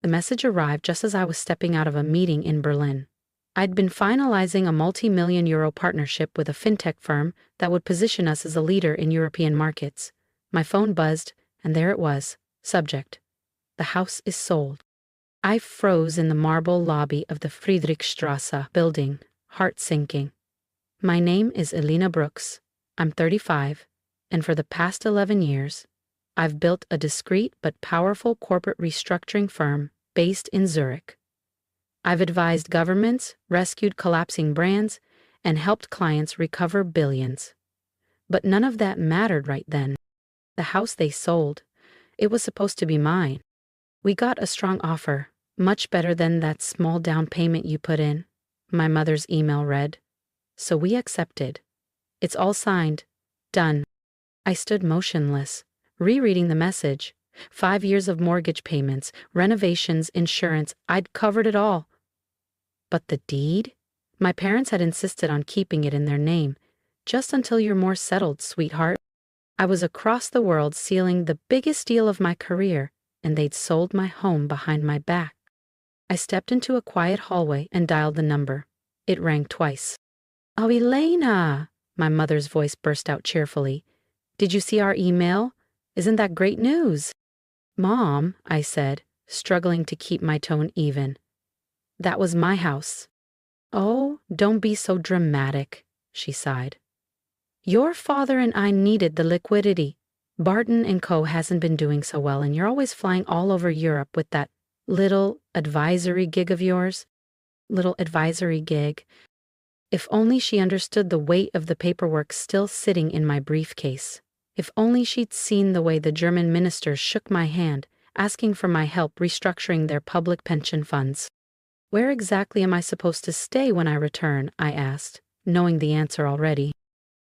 The message arrived just as I was stepping out of a meeting in Berlin. I'd been finalizing a multi-million-euro partnership with a fintech firm that would position us as a leader in European markets. My phone buzzed, and there it was. Subject: the house is sold. I froze in the marble lobby of the Friedrichstrasse building, heart sinking. My name is Elina Brooks. I'm 35, and for the past 11 years, I've built a discreet but powerful corporate restructuring firm based in Zurich. I've advised governments, rescued collapsing brands, and helped clients recover billions. But none of that mattered right then. The house they sold, it was supposed to be mine. We got a strong offer, much better than that small down payment you put in, my mother's email read. So we accepted. It's all signed. Done. I stood motionless, rereading the message. 5 years of mortgage payments, renovations, insurance, I'd covered it all. But the deed? My parents had insisted on keeping it in their name, just until you're more settled, sweetheart. I was across the world sealing the biggest deal of my career, and they'd sold my home behind my back. I stepped into a quiet hallway and dialed the number. It rang twice. "Oh, Elena!" My mother's voice burst out cheerfully. "Did you see our email? Isn't that great news?" "Mom," I said, struggling to keep my tone even. "That was my house." "Oh, don't be so dramatic," she sighed. "Your father and I needed the liquidity. Barton Co hasn't been doing so well, and you're always flying all over Europe with that little advisory gig of yours." Little advisory gig. If only she understood the weight of the paperwork still sitting in my briefcase. If only she'd seen the way the German ministers shook my hand, asking for my help restructuring their public pension funds. "Where exactly am I supposed to stay when I return?" I asked, knowing the answer already.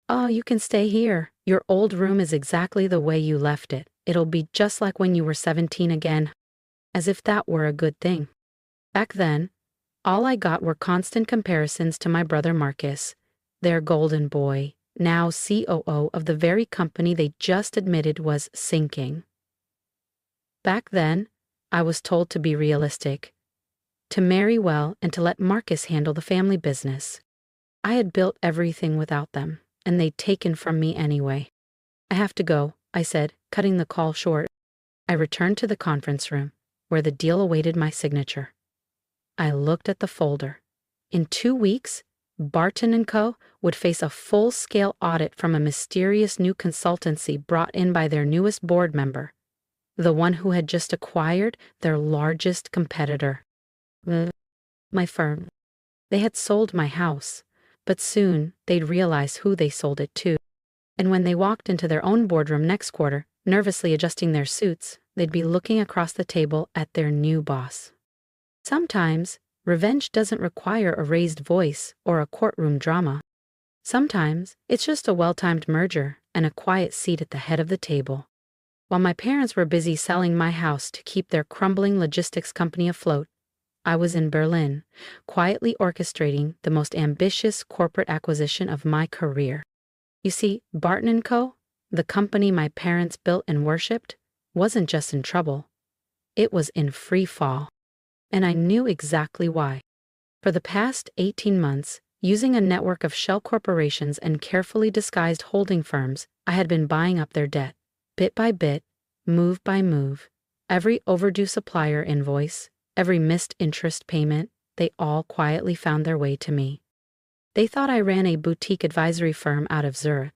"Oh, you can stay here. Your old room is exactly the way you left it. It'll be just like when you were 17 again." As if that were a good thing. Back then, all I got were constant comparisons to my brother Marcus, their golden boy, now COO of the very company they just admitted was sinking. Back then, I was told to be realistic, to marry well and to let Marcus handle the family business. I had built everything without them, and they'd taken from me anyway. "I have to go," I said, cutting the call short. I returned to the conference room, where the deal awaited my signature. I looked at the folder. In 2 weeks, Barton Co would face a full-scale audit from a mysterious new consultancy brought in by their newest board member, the one who had just acquired their largest competitor. My firm. They had sold my house, but soon they'd realize who they sold it to. And when they walked into their own boardroom next quarter, nervously adjusting their suits, they'd be looking across the table at their new boss. Sometimes, revenge doesn't require a raised voice or a courtroom drama. Sometimes, it's just a well-timed merger and a quiet seat at the head of the table. While my parents were busy selling my house to keep their crumbling logistics company afloat, I was in Berlin, quietly orchestrating the most ambitious corporate acquisition of my career. You see, Barton Co, the company my parents built and worshipped, wasn't just in trouble. It was in free fall. And I knew exactly why. For the past 18 months, using a network of shell corporations and carefully disguised holding firms, I had been buying up their debt, bit by bit, move by move. Every overdue supplier invoice, every missed interest payment, they all quietly found their way to me. They thought I ran a boutique advisory firm out of Zurich.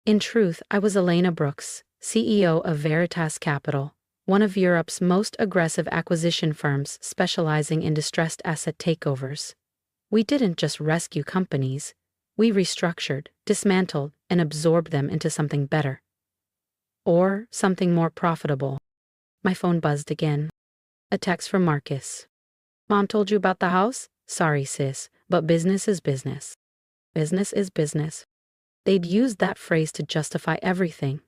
In truth, I was Elina Brooks, CEO of Veritas Capital, one of Europe's most aggressive acquisition firms specializing in distressed asset takeovers. We didn't just rescue companies. We restructured, dismantled, and absorbed them into something better. Or something more profitable. My phone buzzed again. A text from Marcus. "Mom told you about the house? Sorry, sis, but business is business." Business is business. They'd used that phrase to justify everything.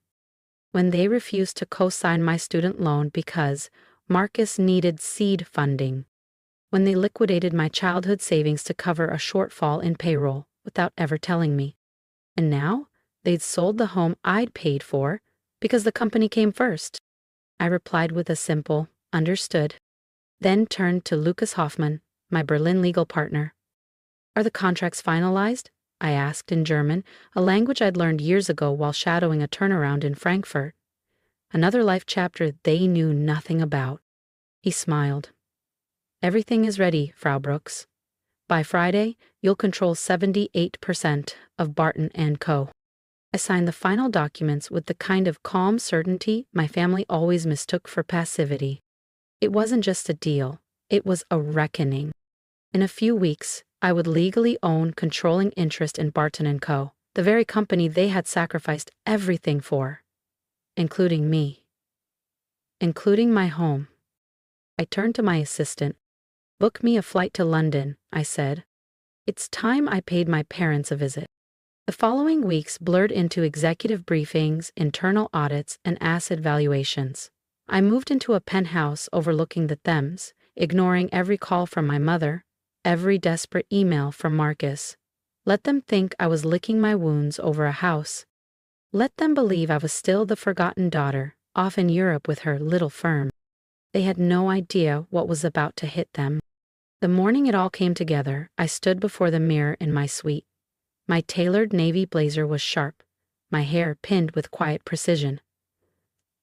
When they refused to co-sign my student loan because Marcus needed seed funding. When they liquidated my childhood savings to cover a shortfall in payroll without ever telling me. And now, they'd sold the home I'd paid for because the company came first. I replied with a simple, "Understood." then turned to Lucas Hoffman, my Berlin legal partner. Are the contracts finalized? I asked in German, a language I'd learned years ago while shadowing a turnaround in Frankfurt. Another life chapter they knew nothing about. He smiled. Everything is ready, Frau Brooks. By Friday, you'll control 78% of Barton Co. I signed the final documents with the kind of calm certainty my family always mistook for passivity. It wasn't just a deal, it was a reckoning. In a few weeks, I would legally own controlling interest in Barton Co., the very company they had sacrificed everything for, including me. Including my home. I turned to my assistant. Book me a flight to London, I said. It's time I paid my parents a visit. The following weeks blurred into executive briefings, internal audits, and asset valuations. I moved into a penthouse overlooking the Thames, ignoring every call from my mother, every desperate email from Marcus. Let them think I was licking my wounds over a house. Let them believe I was still the forgotten daughter, off in Europe with her little firm. They had no idea what was about to hit them. The morning it all came together, I stood before the mirror in my suite. My tailored navy blazer was sharp, my hair pinned with quiet precision.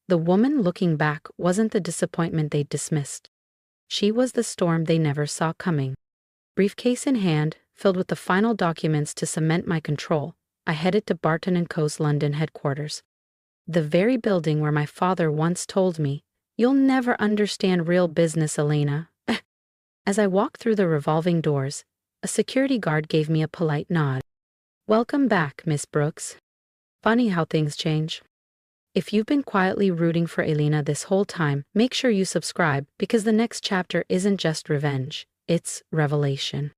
The woman looking back wasn't the disappointment they'd dismissed. She was the storm they never saw coming. Briefcase in hand, filled with the final documents to cement my control, I headed to Barton Co.'s London headquarters. The very building where my father once told me, "You'll never understand real business, Elina." As I walked through the revolving doors, a security guard gave me a polite nod. "Welcome back, Miss Brooks. Funny how things change." If you've been quietly rooting for Elina this whole time, make sure you subscribe because the next chapter isn't just revenge, it's revelation.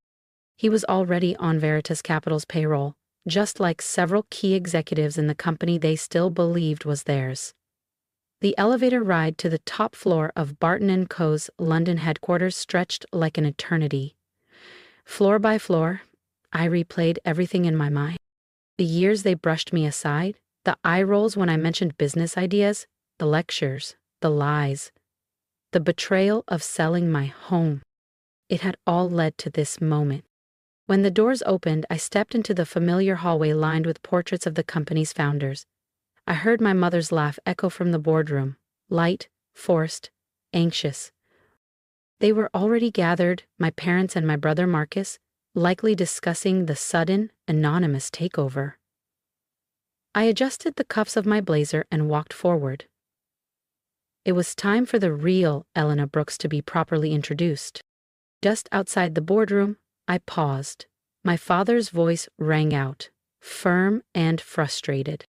He was already on Veritas Capital's payroll, just like several key executives in the company they still believed was theirs. The elevator ride to the top floor of Barton Co.'s London headquarters stretched like an eternity. Floor by floor, I replayed everything in my mind. The years they brushed me aside, the eye rolls when I mentioned business ideas, the lectures, the lies, the betrayal of selling my home. It had all led to this moment. When the doors opened, I stepped into the familiar hallway lined with portraits of the company's founders. I heard my mother's laugh echo from the boardroom, light, forced, anxious. They were already gathered, my parents and my brother Marcus, likely discussing the sudden, anonymous takeover. I adjusted the cuffs of my blazer and walked forward. It was time for the real Elina Brooks to be properly introduced. Just outside the boardroom, I paused. My father's voice rang out, firm and frustrated.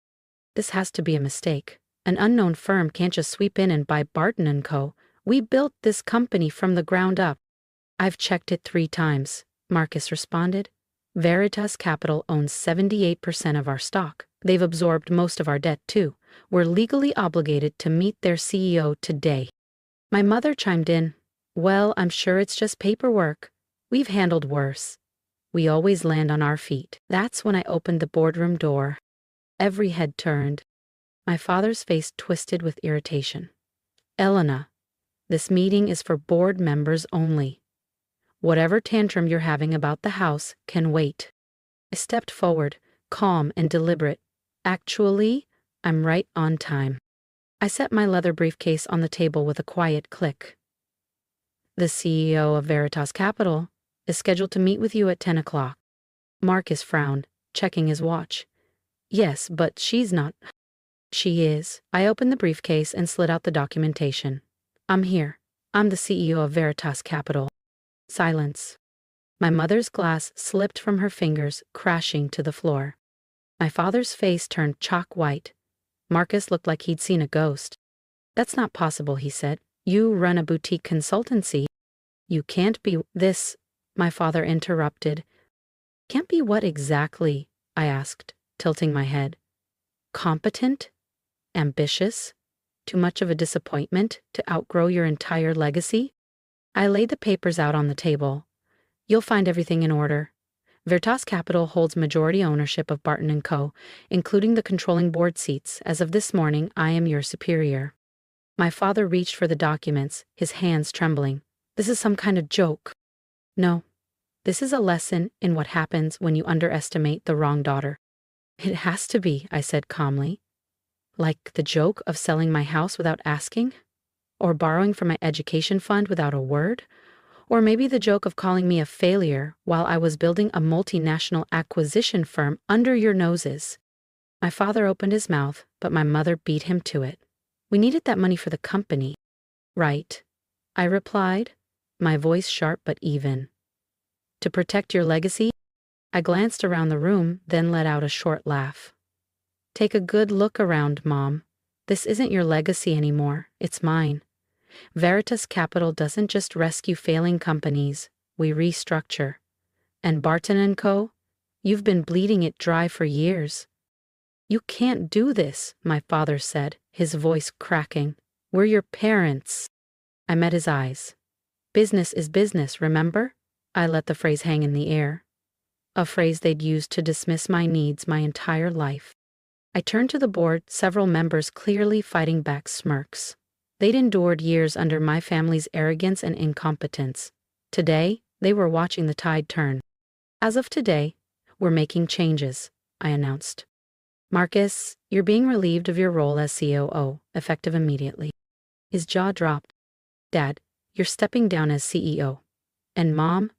"This has to be a mistake. An unknown firm can't just sweep in and buy Barton Co. We built this company from the ground up." "I've checked it 3 times, Marcus responded. "Veritas Capital owns 78% of our stock. They've absorbed most of our debt, too. We're legally obligated to meet their CEO today." My mother chimed in, "Well, I'm sure it's just paperwork. We've handled worse. We always land on our feet." That's when I opened the boardroom door. Every head turned. My father's face twisted with irritation. "Elina, this meeting is for board members only. Whatever tantrum you're having about the house can wait." I stepped forward, calm and deliberate. "Actually, I'm right on time." I set my leather briefcase on the table with a quiet click. "The CEO of Veritas Capital is scheduled to meet with you at 10 o'clock. Marcus frowned, checking his watch. "Yes, but she's not." "She is." I opened the briefcase and slid out the documentation. "I'm here. I'm the CEO of Veritas Capital." Silence. My mother's glass slipped from her fingers, crashing to the floor. My father's face turned chalk white. Marcus looked like he'd seen a ghost. "That's not possible," he said. "You run a boutique consultancy. You can't be this," my father interrupted. "Can't be what exactly?" I asked, tilting my head. "Competent? Ambitious? Too much of a disappointment to outgrow your entire legacy?" I laid the papers out on the table. "You'll find everything in order. Veritas Capital holds majority ownership of Barton Co., including the controlling board seats. As of this morning, I am your superior." My father reached for the documents, his hands trembling. This is some kind of joke. No, this is a lesson in what happens when you underestimate the wrong daughter. It has to be, I said calmly. Like the joke of selling my house without asking? Or borrowing from my education fund without a word? Or maybe the joke of calling me a failure while I was building a multinational acquisition firm under your noses. My father opened his mouth, but my mother beat him to it. We needed that money for the company. Right, I replied, my voice sharp but even. To protect your legacy? I glanced around the room, then let out a short laugh. Take a good look around, Mom. This isn't your legacy anymore, it's mine. Veritas Capital doesn't just rescue failing companies, we restructure. And Barton Co., you've been bleeding it dry for years. You can't do this, my father said, his voice cracking. We're your parents. I met his eyes. Business is business, remember? I let the phrase hang in the air. A phrase they'd used to dismiss my needs my entire life. I turned to the board, several members clearly fighting back smirks. They'd endured years under my family's arrogance and incompetence. Today, they were watching the tide turn. As of today, we're making changes, I announced. Marcus, you're being relieved of your role as COO, effective immediately. His jaw dropped. Dad, you're stepping down as CEO. And Mom,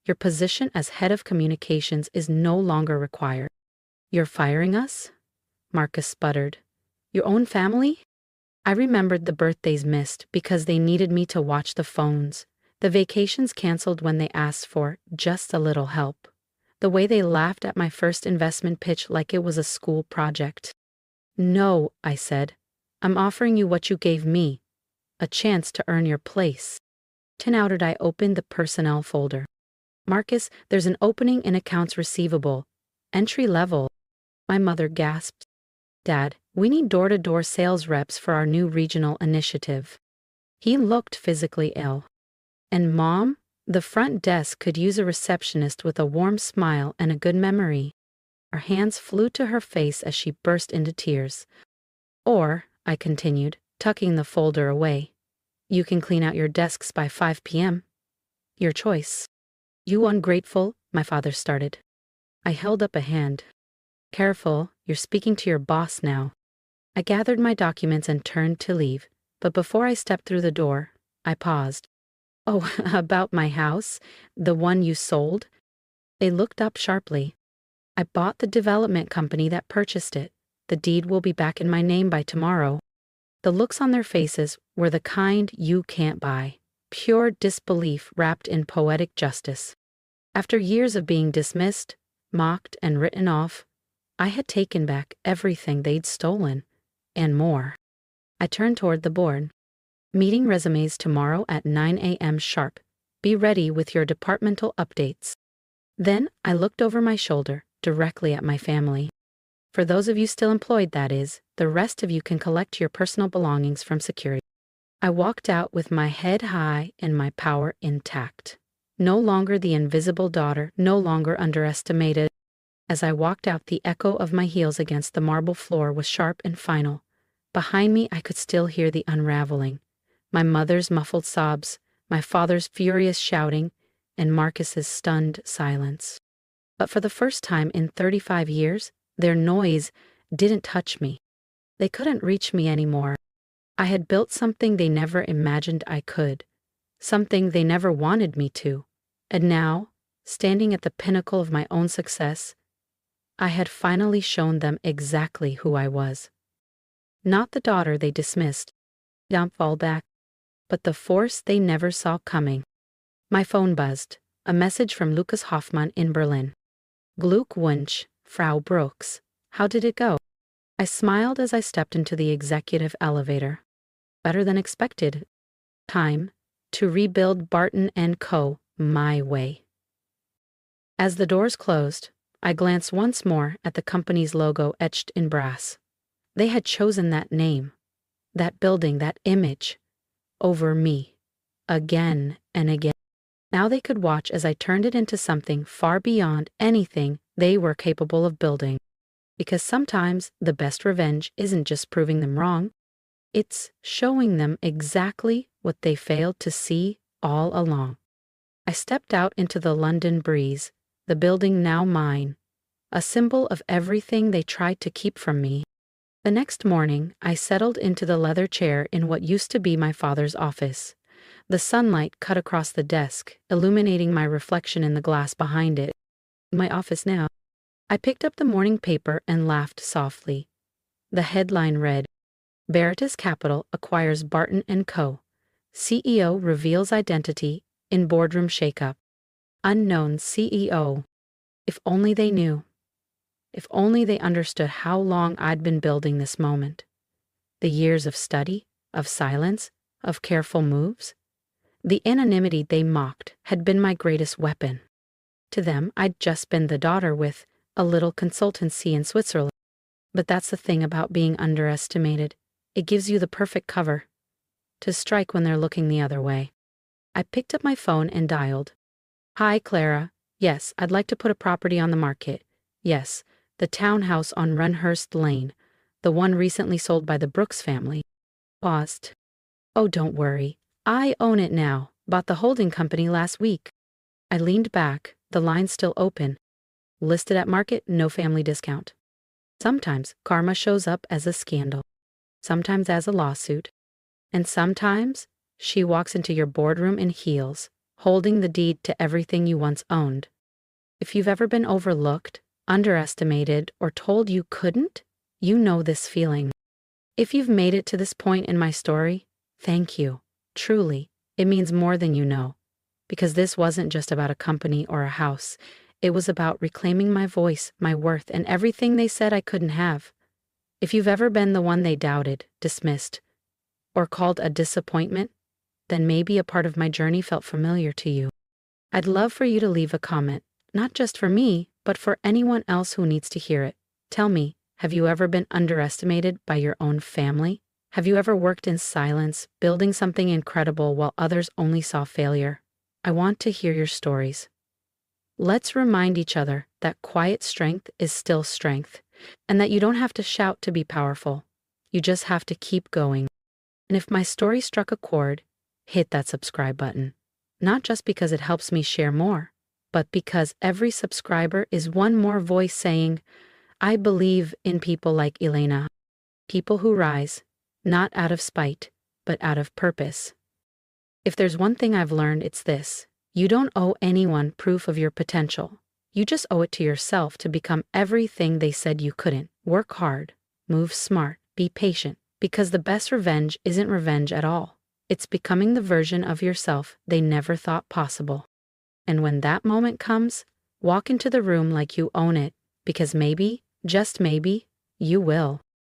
your position as head of communications is no longer required. You're firing us? Marcus sputtered. Your own family? I remembered the birthdays missed because they needed me to watch the phones, the vacations canceled when they asked for just a little help, the way they laughed at my first investment pitch like it was a school project. No, I said. I'm offering you what you gave me, a chance to earn your place. Tenouted, I opened the personnel folder. Marcus, there's an opening in accounts receivable. Entry level. My mother gasped. Dad, we need door-to-door sales reps for our new regional initiative. He looked physically ill. And Mom, the front desk could use a receptionist with a warm smile and a good memory. Her hands flew to her face as she burst into tears. Or, I continued, tucking the folder away, you can clean out your desks by 5 p.m. Your choice. You ungrateful, my father started. I held up a hand. Careful, you're speaking to your boss now. I gathered my documents and turned to leave, but before I stepped through the door, I paused. Oh, about my house? The one you sold? They looked up sharply. I bought the development company that purchased it. The deed will be back in my name by tomorrow. The looks on their faces were the kind you can't buy. Pure disbelief wrapped in poetic justice. After years of being dismissed, mocked, and written off, I had taken back everything they'd stolen, and more. I turned toward the board. Meeting resumes tomorrow at 9 a.m. sharp. Be ready with your departmental updates. Then I looked over my shoulder, directly at my family. For those of you still employed, that is, the rest of you can collect your personal belongings from security. I walked out with my head high and my power intact. No longer the invisible daughter, no longer underestimated. As I walked out, the echo of my heels against the marble floor was sharp and final. Behind me, I could still hear the unraveling. My mother's muffled sobs, my father's furious shouting, and Marcus's stunned silence. But for the first time in 35 years, their noise didn't touch me. They couldn't reach me anymore. I had built something they never imagined I could, something they never wanted me to. And now, standing at the pinnacle of my own success, I had finally shown them exactly who I was. Not the daughter they dismissed, don't fall back, but the force they never saw coming. My phone buzzed, a message from Lucas Hoffmann in Berlin. Glückwunsch, Frau Brooks. How did it go? I smiled as I stepped into the executive elevator. Better than expected. Time to rebuild Barton Co. my way. As the doors closed, I glanced once more at the company's logo etched in brass. They had chosen that name, that building, that image, over me, again and again. Now they could watch as I turned it into something far beyond anything they were capable of building. Because sometimes the best revenge isn't just proving them wrong, it's showing them exactly what they failed to see all along. I stepped out into the London breeze, the building now mine, a symbol of everything they tried to keep from me. The next morning, I settled into the leather chair in what used to be my father's office. The sunlight cut across the desk, illuminating my reflection in the glass behind it. My office now. I picked up the morning paper and laughed softly. The headline read, Veritas Capital acquires Barton Co. CEO reveals identity in boardroom shakeup. Unknown CEO. If only they knew. If only they understood how long I'd been building this moment. The years of study, of silence, of careful moves. The anonymity they mocked had been my greatest weapon. To them, I'd just been the daughter with a little consultancy in Switzerland. But that's the thing about being underestimated. It gives you the perfect cover to strike when they're looking the other way. I picked up my phone and dialed. Hi, Clara. Yes, I'd like to put a property on the market. Yes, the townhouse on Runhurst Lane, the one recently sold by the Brooks family. Paused. Oh, don't worry. I own it now. Bought the holding company last week. I leaned back, the line still open. Listed at market, no family discount. Sometimes karma shows up as a scandal. Sometimes as a lawsuit. And sometimes she walks into your boardroom in heels, holding the deed to everything you once owned. If you've ever been overlooked, underestimated, or told you couldn't, you know this feeling. If you've made it to this point in my story, thank you. Truly, it means more than you know. Because this wasn't just about a company or a house. It was about reclaiming my voice, my worth, and everything they said I couldn't have. If you've ever been the one they doubted, dismissed, or called a disappointment, then maybe a part of my journey felt familiar to you. I'd love for you to leave a comment, not just for me, but for anyone else who needs to hear it. Tell me, have you ever been underestimated by your own family? Have you ever worked in silence, building something incredible while others only saw failure? I want to hear your stories. Let's remind each other that quiet strength is still strength, and that you don't have to shout to be powerful. You just have to keep going. And if my story struck a chord, hit that subscribe button. Not just because it helps me share more, but because every subscriber is one more voice saying, I believe in people like Elina. People who rise, not out of spite, but out of purpose. If there's one thing I've learned, it's this. You don't owe anyone proof of your potential. You just owe it to yourself to become everything they said you couldn't. Work hard, move smart, be patient, because the best revenge isn't revenge at all. It's becoming the version of yourself they never thought possible. And when that moment comes, walk into the room like you own it, because maybe, just maybe, you will.